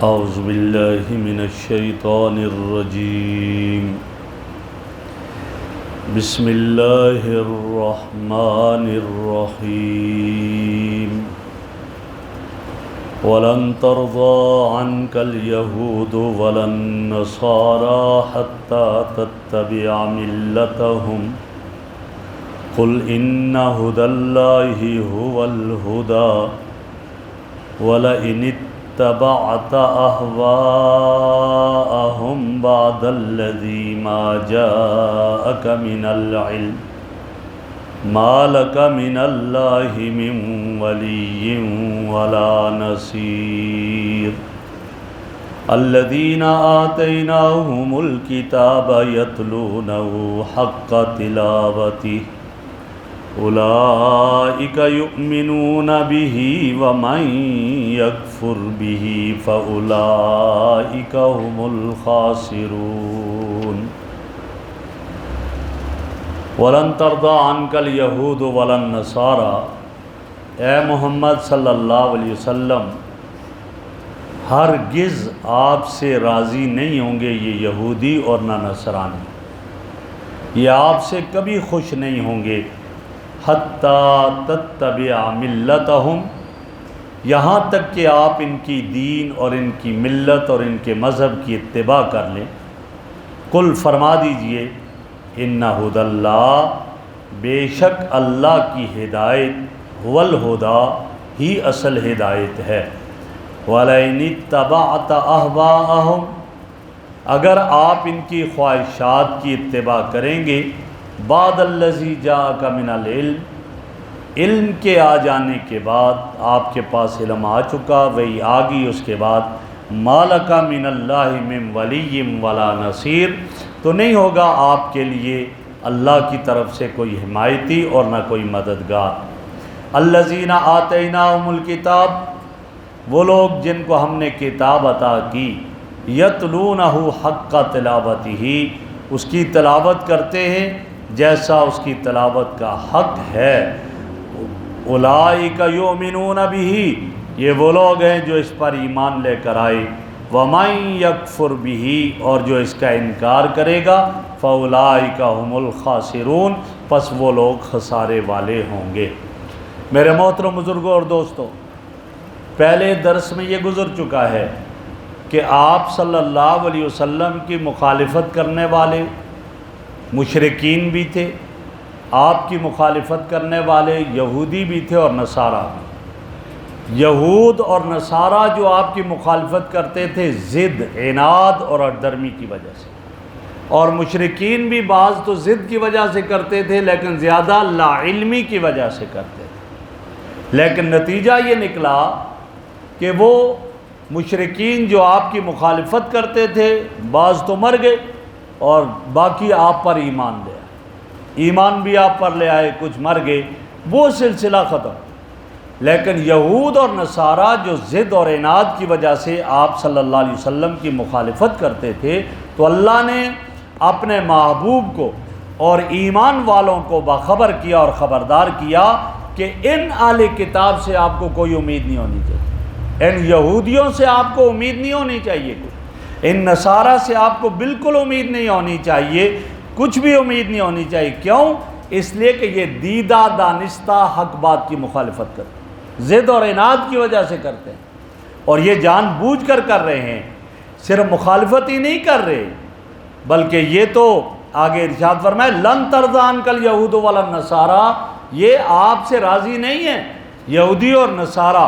اعوذ باللہ من الشیطان الرجیم بسم اللہ الرحمن الرحیم وَلَن تَرْضَىٰ عَنْكَ الْيَهُودُ وَلَا النَّصَارَىٰ حَتَّىٰ تَتَّبِعَ مِلَّتَهُمْ قُلْ إِنَّ هُدَى اللَّهِ هُوَ الْهُدَىٰ وَلَئِنِ اتَّبَعْتَ أَهْوَاءَهُمْ بَعْدَ الَّذِي مَا جَاءَكَ مِنَ الْعِلْمِ مَا لَكَ مِنَ اللَّهِ مِنْ وَلِيٍّ وَلَا نَصِيرٍ الَّذِينَ آتَيْنَاهُمُ الْكِتَابَ يَتْلُونَهُ حَقَّ تِلَاوَتِهِ أُولَئِكَ يُؤْمِنُونَ بِهِ وَمَنْ يَكْفُرْ بِهِ فَأُولَئِكَ هُمُ الْخَاسِرُونَ وَلَن تَرْضَىٰ عَنْكَ الْيَهُودُ وَلَا النَّصَارَىٰ اے محمد صلی اللہ علیہ وسلم ہرگز آپ سے راضی نہیں ہوں گے یہ یہودی اور نہ نصرانی، یہ آپ سے کبھی خوش نہیں ہوں گے حتیٰ تتبع ملتہم، یہاں تک کہ آپ ان کی دین اور ان کی ملت اور ان کے مذہب کی اتباع کر لیں۔ قل فرما دیجئے ان ھدی اللہ، بے شک اللہ کی ہدایت، ھو الھدیٰ، ہی اصل ہدایت ہے۔ وَلَئِنِ اتَّبَعْتَ أَهْوَاءَهُمْ، اگر آپ ان کی خواہشات کی اتباع کریں گے، بعد الذی جاءک من العلم، علم کے آ جانے کے بعد، آپ کے پاس علم آ چکا، وہی آ گئی اس کے بعد، ما لک من اللہ من ولی ولا نصیر، تو نہیں ہوگا آپ کے لیے اللہ کی طرف سے کوئی حمایتی اور نہ کوئی مددگار۔ الذین آتیناہم الکتاب، وہ لوگ جن کو ہم نے کتاب عطا کی، یتلونہ حق تلاوتہ، اس کی تلاوت کرتے ہیں جیسا اس کی تلاوت کا حق ہے۔ اولئک یؤمنون بہ، یہ وہ لوگ ہیں جو اس پر ایمان لے کر آئے۔ وَمَن یکفر بہ، اور جو اس کا انکار کرے گا، فَأُولَئِکَ هُمُ الْخَاسِرُونَ، پس وہ لوگ خسارے والے ہوں گے۔ میرے محترم بزرگوں اور دوستوں، پہلے درس میں یہ گزر چکا ہے کہ آپ صلی اللہ علیہ وسلم کی مخالفت کرنے والے مشرکین بھی تھے، آپ کی مخالفت کرنے والے یہودی بھی تھے اور نصارہ بھی۔ یہود اور نصارہ جو آپ کی مخالفت کرتے تھے ضد، عناد اور اڈرمی کی وجہ سے، اور مشرکین بھی بعض تو ضد کی وجہ سے کرتے تھے لیکن زیادہ لا علمی کی وجہ سے کرتے تھے۔ لیکن نتیجہ یہ نکلا کہ وہ مشرکین جو آپ کی مخالفت کرتے تھے بعض تو مر گئے اور باقی آپ پر ایمان لے آئے، ایمان بھی آپ پر لے آئے، کچھ مر گئے، وہ سلسلہ ختم۔ لیکن یہود اور نصارہ جو ضد اور عناد کی وجہ سے آپ صلی اللہ علیہ وسلم کی مخالفت کرتے تھے، تو اللہ نے اپنے محبوب کو اور ایمان والوں کو باخبر کیا اور خبردار کیا کہ ان اہل کتاب سے آپ کو کوئی امید نہیں ہونی چاہیے، ان یہودیوں سے آپ کو امید نہیں ہونی چاہیے، ان نصارہ سے آپ کو بالکل امید نہیں ہونی چاہیے، کچھ بھی امید نہیں ہونی چاہیے۔ کیوں؟ اس لیے کہ یہ دیدہ دانستہ حق بات کی مخالفت کرتے ہیں، ضد اور عناد کی وجہ سے کرتے ہیں، اور یہ جان بوجھ کر کر رہے ہیں، صرف مخالفت ہی نہیں کر رہے بلکہ یہ تو آگے ارشاد فرمائے لن ترضی عنک الیہود ولا النصارى، یہ آپ سے راضی نہیں ہیں یہودی اور نصارہ،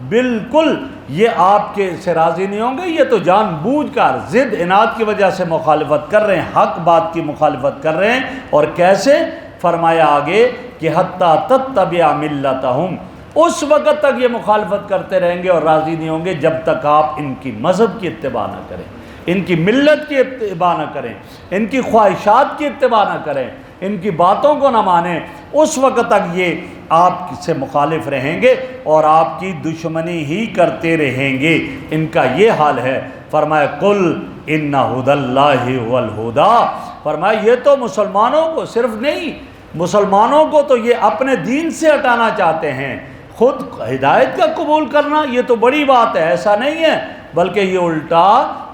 بالکل یہ آپ کے سے راضی نہیں ہوں گے، یہ تو جان بوجھ کر ضد عناد کی وجہ سے مخالفت کر رہے ہیں، حق بات کی مخالفت کر رہے ہیں۔ اور کیسے؟ فرمایا آگے کہ حتیٰ تتبع ملتہم، اس وقت تک یہ مخالفت کرتے رہیں گے اور راضی نہیں ہوں گے جب تک آپ ان کی مذہب کی اتباع نہ کریں، ان کی ملت کی اتباع نہ کریں، ان کی خواہشات کی اتباع نہ کریں، ان کی باتوں کو نہ مانیں، اس وقت تک یہ آپ سے مخالف رہیں گے اور آپ کی دشمنی ہی کرتے رہیں گے۔ ان کا یہ حال ہے۔ فرمایا قل ان ھدی اللہ ھو الھدیٰ، فرمایا یہ تو مسلمانوں کو صرف نہیں، مسلمانوں کو تو یہ اپنے دین سے ہٹانا چاہتے ہیں، خود ہدایت کا قبول کرنا یہ تو بڑی بات ہے، ایسا نہیں ہے بلکہ یہ الٹا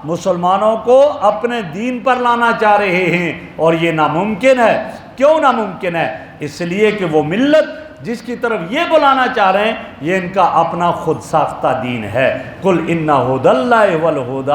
مسلمانوں کو اپنے دین پر لانا چاہ رہے ہیں، اور یہ ناممکن ہے۔ کیوں ناممکن ہے؟ اس لیے کہ وہ ملت جس کی طرف یہ بلانا چاہ رہے ہیں یہ ان کا اپنا خود ساختہ دین ہے۔ قل ان ھدی اللہ والہدی،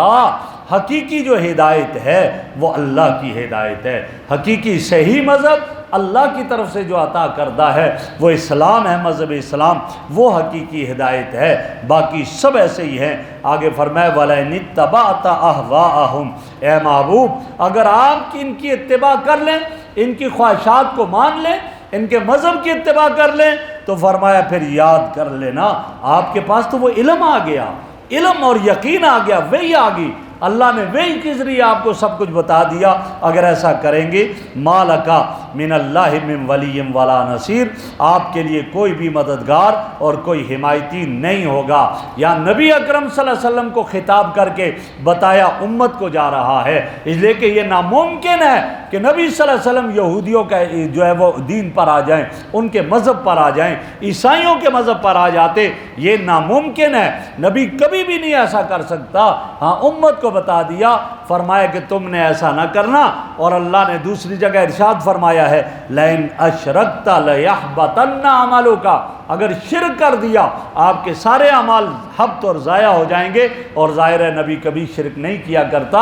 حقیقی جو ہدایت ہے وہ اللہ کی ہدایت ہے، حقیقی صحیح مذہب اللہ کی طرف سے جو عطا کردہ ہے وہ اسلام ہے، مذہب اسلام وہ حقیقی ہدایت ہے، باقی سب ایسے ہی ہیں۔ آگے فرمائے وَلَئِنِ اتَّبَعْتَ أَهْوَاءَهُمْ، اے محبوب اگر آپ ان کی اتباع کر لیں، ان کی خواہشات کو مان لیں، ان کے مذہب کی اتباع کر لیں، تو فرمایا پھر یاد کر لینا آپ کے پاس تو وہ علم آ گیا، علم اور یقین آ گیا، وہی آ گئی، اللہ نے وہی کے ذریعے آپ کو سب کچھ بتا دیا۔ اگر ایسا کریں گے ما لکا من اللہ من ولی ولا نصیر، آپ کے لیے کوئی بھی مددگار اور کوئی حمایتی نہیں ہوگا۔ یا نبی اکرم صلی اللہ علیہ وسلم کو خطاب کر کے بتایا امت کو جا رہا ہے، اس لیے کہ یہ ناممکن ہے کہ نبی صلی اللہ علیہ وسلم یہودیوں کا جو ہے وہ دین پر آ جائیں، ان کے مذہب پر آ جائیں، عیسائیوں کے مذہب پر آ جاتے، یہ ناممکن ہے، نبی کبھی بھی نہیں ایسا کر سکتا۔ ہاں امت کو بتا دیا، فرمایا کہ تم نے ایسا نہ کرنا، اور اللہ نے دوسری جگہ ارشاد فرمایا ہے لَإِنْ أَشْرَكْتَ لَيَحْبَطَنَّ عَمَلُكَ، اگر شرک کر دیا آپ کے سارے اعمال حبط اور ضائع ہو جائیں گے، اور ظاہر ہے نبی کبھی شرک نہیں کیا کرتا،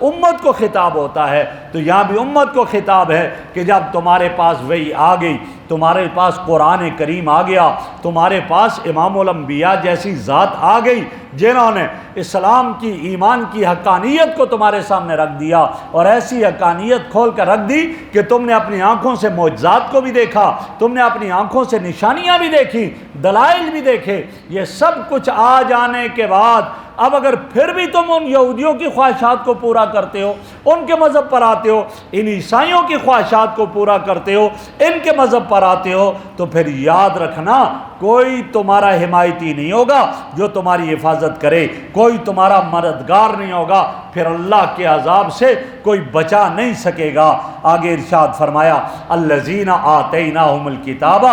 امت کو خطاب ہوتا ہے، تو یہاں بھی امت کو خطاب ہے کہ جب تمہارے پاس وحی آ گئی، تمہارے پاس قرآن کریم آ گیا، تمہارے پاس امام الانبیاء جیسی ذات آ گئی جنہوں نے اسلام کی ایمان کی حقانیت کو تمہارے سامنے رکھ دیا، اور ایسی حقانیت کھول کر رکھ دی کہ تم نے اپنی آنکھوں سے معجزات کو بھی دیکھا، تم نے اپنی آنکھوں سے نشانیاں بھی دیکھی، دلائل بھی دیکھے، یہ سب کچھ آ جانے کے بعد اب اگر پھر بھی تم ان یہودیوں کی خواہشات کو پورا کرتے ہو، ان کے مذہب پر آتے ہو، ان عیسائیوں کی خواہشات کو پورا کرتے ہو، ان کے مذہب پر آتے ہو، تو پھر یاد رکھنا کوئی تمہارا حمایتی نہیں ہوگا جو تمہاری حفاظت کرے، کوئی تمہارا مددگار نہیں ہوگا، پھر اللہ کے عذاب سے کوئی بچا نہیں سکے گا۔ آگے ارشاد فرمایا الذین آتیناہم الکتاب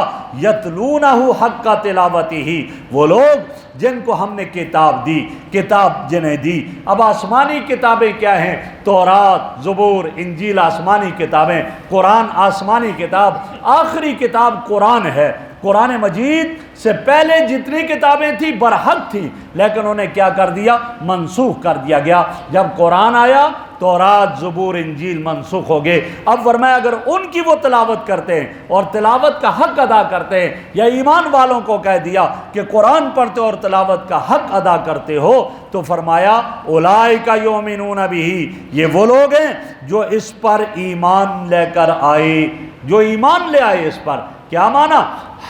یتلونہ حق تلاوتہ، وہ لوگ جن کو ہم نے کتاب دی، کتاب جنہیں دی۔ اب آسمانی کتابیں کیا ہیں؟ تورات، زبور، انجیل آسمانی کتابیں، قرآن آسمانی کتاب، آخری کتاب قرآن ہے۔ قرآن مجید سے پہلے جتنی کتابیں تھیں برحق تھیں، لیکن انہیں کیا کر دیا؟ منسوخ کر دیا گیا۔ جب قرآن آیا تورات، زبور، انجیل منسوخ ہو گئے۔ اب فرمایا اگر ان کی وہ تلاوت کرتے ہیں اور تلاوت کا حق ادا کرتے ہیں، یا ایمان والوں کو کہہ دیا کہ قرآن پڑھتے اور تلاوت کا حق ادا کرتے ہو، تو فرمایا اولئک یؤمنون بہ، یہ وہ لوگ ہیں جو اس پر ایمان لے کر آئے، جو ایمان لے آئے اس پر۔ کیا معنی؟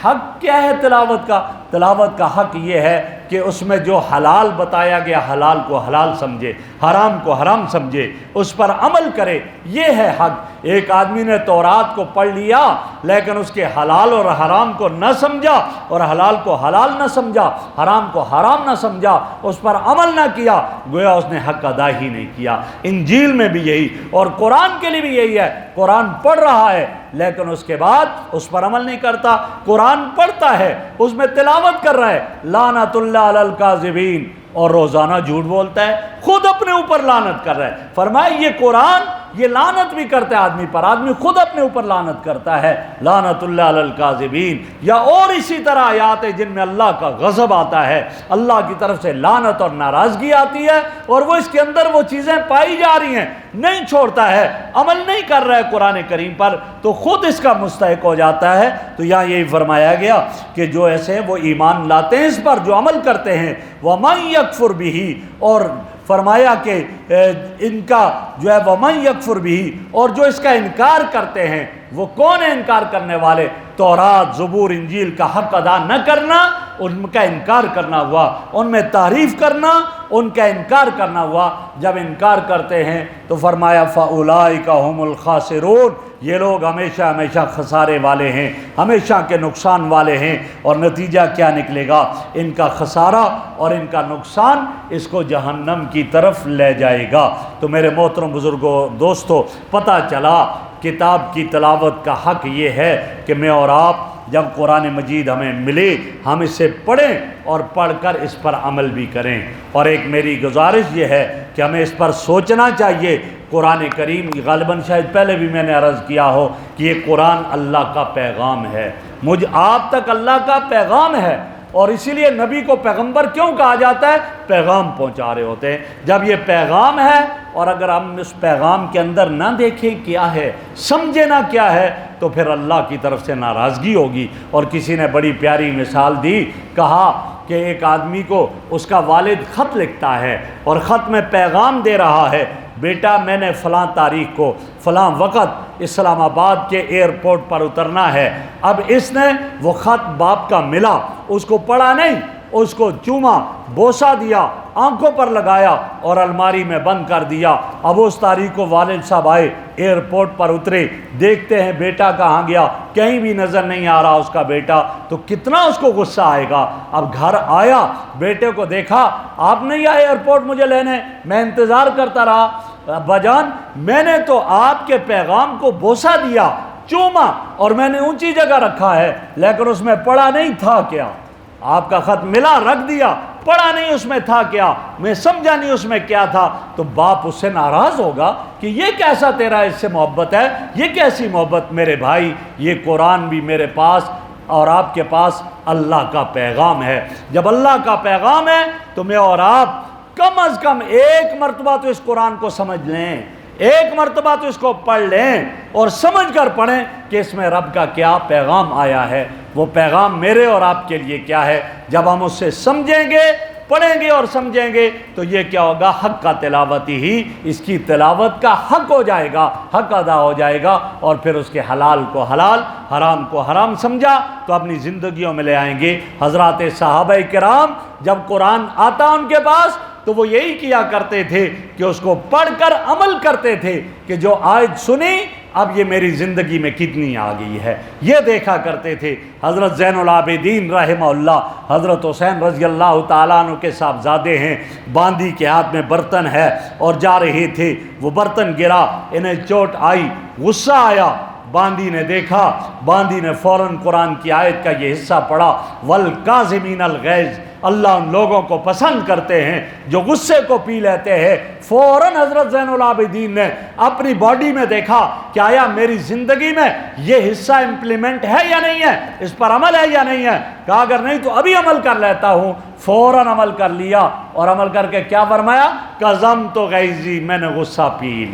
حق کیا ہے تلاوت کا؟ تلاوت کا حق یہ ہے کہ اس میں جو حلال بتایا گیا حلال کو حلال سمجھے، حرام کو حرام سمجھے، اس پر عمل کرے، یہ ہے حق۔ ایک آدمی نے تورات کو پڑھ لیا لیکن اس کے حلال اور حرام کو نہ سمجھا، اور حلال کو حلال نہ سمجھا، حرام کو حرام نہ سمجھا، اس پر عمل نہ کیا، گویا اس نے حق ادا ہی نہیں کیا۔ انجیل میں بھی یہی، اور قرآن کے لیے بھی یہی ہے، قرآن پڑھ رہا ہے لیکن اس کے بعد اس پر عمل نہیں کرتا۔ قرآن پڑھتا ہے، اس میں تلاوت کر رہا ہے، لعنت اللہ علی الکاذبین، اور روزانہ جھوٹ بولتا ہے، خود اپنے اوپر لعنت کر رہا ہے۔ فرمایا یہ قرآن یہ لعنت بھی کرتا ہے آدمی پر، آدمی خود اپنے اوپر لعنت کرتا ہے، لعنت اللہ علی الکاذبین۔ یا اور اسی طرح آیات ہیں جن میں اللہ کا غضب آتا ہے، اللہ کی طرف سے لعنت اور ناراضگی آتی ہے، اور وہ اس کے اندر وہ چیزیں پائی جا رہی ہیں، نہیں چھوڑتا ہے، عمل نہیں کر رہا ہے قرآن کریم پر، تو خود اس کا مستحق ہو جاتا ہے۔ تو یہاں یہی فرمایا گیا کہ جو ایسے وہ ایمان لاتے ہیں اس پر، جو عمل کرتے ہیں، وَمَن يَكْفُرْ بِهِ، اور فرمایا کہ ان کا جو ہے وَمَن يَكْفُرْ بِهِ، اور جو اس کا انکار کرتے ہیں، وہ کون ہے انکار کرنے والے؟ تورات، زبور، انجیل کا حق ادا نہ کرنا، ان کا انکار کرنا ہوا، ان میں تعریف کرنا، ان کا انکار کرنا ہوا۔ جب انکار کرتے ہیں تو فرمایا فَأُولَئِكَ هُمُ الْخَاسِرُونَ، یہ لوگ ہمیشہ ہمیشہ خسارے والے ہیں، ہمیشہ کے نقصان والے ہیں، اور نتیجہ کیا نکلے گا؟ ان کا خسارہ اور ان کا نقصان اس کو جہنم کی طرف لے جائے گا۔ تو میرے محترم بزرگوں، دوستو، پتہ چلا کتاب کی تلاوت کا حق یہ ہے کہ میں اور آپ جب قرآن مجید ہمیں ملے ہم اسے پڑھیں اور پڑھ کر اس پر عمل بھی کریں۔ اور ایک میری گزارش یہ ہے کہ ہمیں اس پر سوچنا چاہیے۔ قرآن کریم غالباً شاید پہلے بھی میں نے عرض کیا ہو کہ یہ قرآن اللہ کا پیغام ہے، مجھ آپ تک اللہ کا پیغام ہے، اور اسی لیے نبی کو پیغمبر کیوں کہا جاتا ہے؟ پیغام پہنچا رہے ہوتے ہیں۔ جب یہ پیغام ہے اور اگر ہم اس پیغام کے اندر نہ دیکھیں کیا ہے، سمجھے نہ کیا ہے، تو پھر اللہ کی طرف سے ناراضگی ہوگی۔ اور کسی نے بڑی پیاری مثال دی، کہا کہ ایک آدمی کو اس کا والد خط لکھتا ہے اور خط میں پیغام دے رہا ہے، بیٹا میں نے فلاں تاریخ کو فلاں وقت اسلام آباد کے ایئرپورٹ پر اترنا ہے۔ اب اس نے وہ خط باپ کا ملا، اس کو پڑھا نہیں، اس کو چوما، بوسہ دیا، آنکھوں پر لگایا اور الماری میں بند کر دیا۔ اب اس تاریخ کو والد صاحب آئے، ایئرپورٹ پر اترے، دیکھتے ہیں بیٹا کہاں گیا، کہیں بھی نظر نہیں آ رہا اس کا بیٹا، تو کتنا اس کو غصہ آئے گا۔ اب گھر آیا، بیٹے کو دیکھا، آپ نہیں آئے ایئرپورٹ مجھے لینے، میں انتظار کرتا رہا، ابا جان میں نے تو آپ کے پیغام کو بوسہ دیا، چوما، اور میں نے اونچی جگہ رکھا ہے، لیکن اس میں پڑھا نہیں تھا کیا؟ آپ کا خط ملا، رکھ دیا، پڑھا نہیں اس میں تھا کیا، میں سمجھا نہیں اس میں کیا تھا۔ تو باپ اس سے ناراض ہوگا کہ یہ کیسا تیرا اس سے محبت ہے، یہ کیسی محبت؟ میرے بھائی یہ قرآن بھی میرے پاس اور آپ کے پاس اللہ کا پیغام ہے۔ جب اللہ کا پیغام ہے تو میں اور آپ کم از کم ایک مرتبہ تو اس قرآن کو سمجھ لیں، ایک مرتبہ تو اس کو پڑھ لیں اور سمجھ کر پڑھیں کہ اس میں رب کا کیا پیغام آیا ہے، وہ پیغام میرے اور آپ کے لیے کیا ہے۔ جب ہم اس سے سمجھیں گے، پڑھیں گے اور سمجھیں گے تو یہ کیا ہوگا؟ حق کا تلاوت ہی اس کی تلاوت کا حق ہو جائے گا، حق ادا ہو جائے گا، اور پھر اس کے حلال کو حلال، حرام کو حرام سمجھا تو اپنی زندگیوں میں لے آئیں گے۔ حضرات صحابہ کرام جب قرآن آتا ان کے پاس تو وہ یہی کیا کرتے تھے کہ اس کو پڑھ کر عمل کرتے تھے کہ جو آیت سنی اب یہ میری زندگی میں کتنی آ گئی ہے، یہ دیکھا کرتے تھے۔ حضرت زین العابدین رحمہ اللہ، حضرت حسین رضی اللہ تعالیٰ عنہ کے صاحبزادے ہیں، باندی کے ہاتھ میں برتن ہے اور جا رہے تھے، وہ برتن گرا، انہیں چوٹ آئی، غصہ آیا، باندی نے دیکھا، باندی نے فوراً قرآن کی آیت کا یہ حصہ پڑھا، والکاظمین الغیظ، اللہ ان لوگوں کو پسند کرتے ہیں جو غصے کو پی لیتے ہیں۔ فوراً حضرت زین العابدین نے اپنی باڈی میں دیکھا کہ آیا میری زندگی میں یہ حصہ امپلیمنٹ ہے یا نہیں ہے، اس پر عمل ہے یا نہیں ہے۔ کہا اگر نہیں تو ابھی عمل کر لیتا ہوں۔ فوراً عمل کر لیا، اور عمل کر کے کیا فرمایا؟ قَظَمْتُ غَيْظِي، میں نے غصہ پی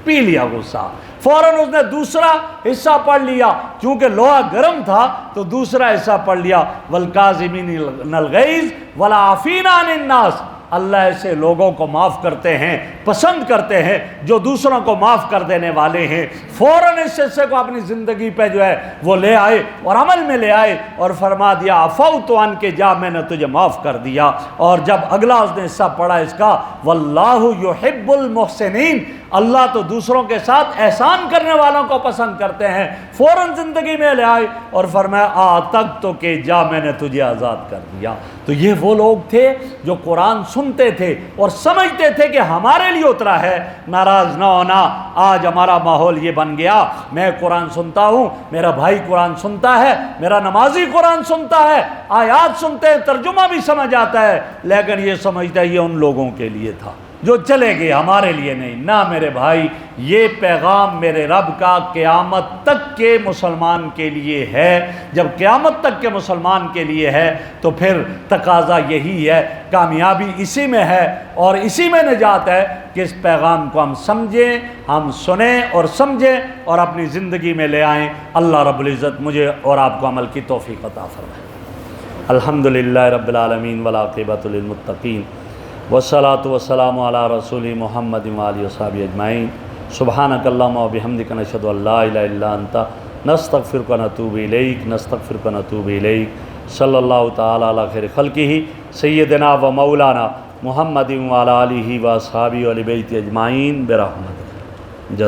لیا غصہ۔ فوراً اس نے دوسرا حصہ پڑھ لیا، چونکہ لوہا گرم تھا تو دوسرا حصہ پڑھ لیا، وَالْكَاظِمِينَ الْغَيْظَ وَالْعَافِينَ عَنِ النَّاسِ، اللہ ایسے لوگوں کو معاف کرتے ہیں، پسند کرتے ہیں جو دوسروں کو معاف کر دینے والے ہیں۔ فوراً اس حصے کو اپنی زندگی پہ جو ہے وہ لے آئے اور عمل میں لے آئے اور فرما دیا عفوت عنک، جا میں نے تجھے معاف کر دیا۔ اور جب اگلا اس نے حصہ پڑھا اس کا، واللہ یحب المحسنین، اللہ تو دوسروں کے ساتھ احسان کرنے والوں کو پسند کرتے ہیں، فوراً زندگی میں لے آئے اور فرمایا آتق تو کہ جا میں نے تجھے آزاد کر دیا۔ تو یہ وہ لوگ تھے جو قرآن سنتے تھے اور سمجھتے تھے کہ ہمارے لیے اترا ہے۔ ناراض نہ ہونا، آج ہمارا ماحول یہ بن گیا، میں قرآن سنتا ہوں، میرا بھائی قرآن سنتا ہے، میرا نمازی قرآن سنتا ہے، آیات سنتے ہیں، ترجمہ بھی سمجھ آتا ہے، لیکن یہ سمجھتا ہے یہ ان لوگوں کے لیے تھا جو چلے گئے، ہمارے لیے نہیں۔ نہ میرے بھائی، یہ پیغام میرے رب کا قیامت تک کے مسلمان کے لیے ہے۔ جب قیامت تک کے مسلمان کے لیے ہے تو پھر تقاضا یہی ہے، کامیابی اسی میں ہے اور اسی میں نجات ہے کہ اس پیغام کو ہم سمجھیں، ہم سنیں اور سمجھیں اور اپنی زندگی میں لے آئیں۔ اللہ رب العزت مجھے اور آپ کو عمل کی توفیق عطا فرمائے۔ الحمدللہ رب العالمین والعاقبۃ للمتقین، والصلاۃ والسلام علی رسول محمد وآلہ وصحبہ اجمعین۔ سبحانک اللہم وبحمدک، نشہد ان لا الہ الا انت، نستغفرک ونتوب الیک، نستغفرک ونتوب الیک۔ صلی اللہ تعالی علی خیر خلقہ سیدنا و مولانا محمد وعلی آلہ واصحابہ وآل بیتہ اجمعین برحمتہ۔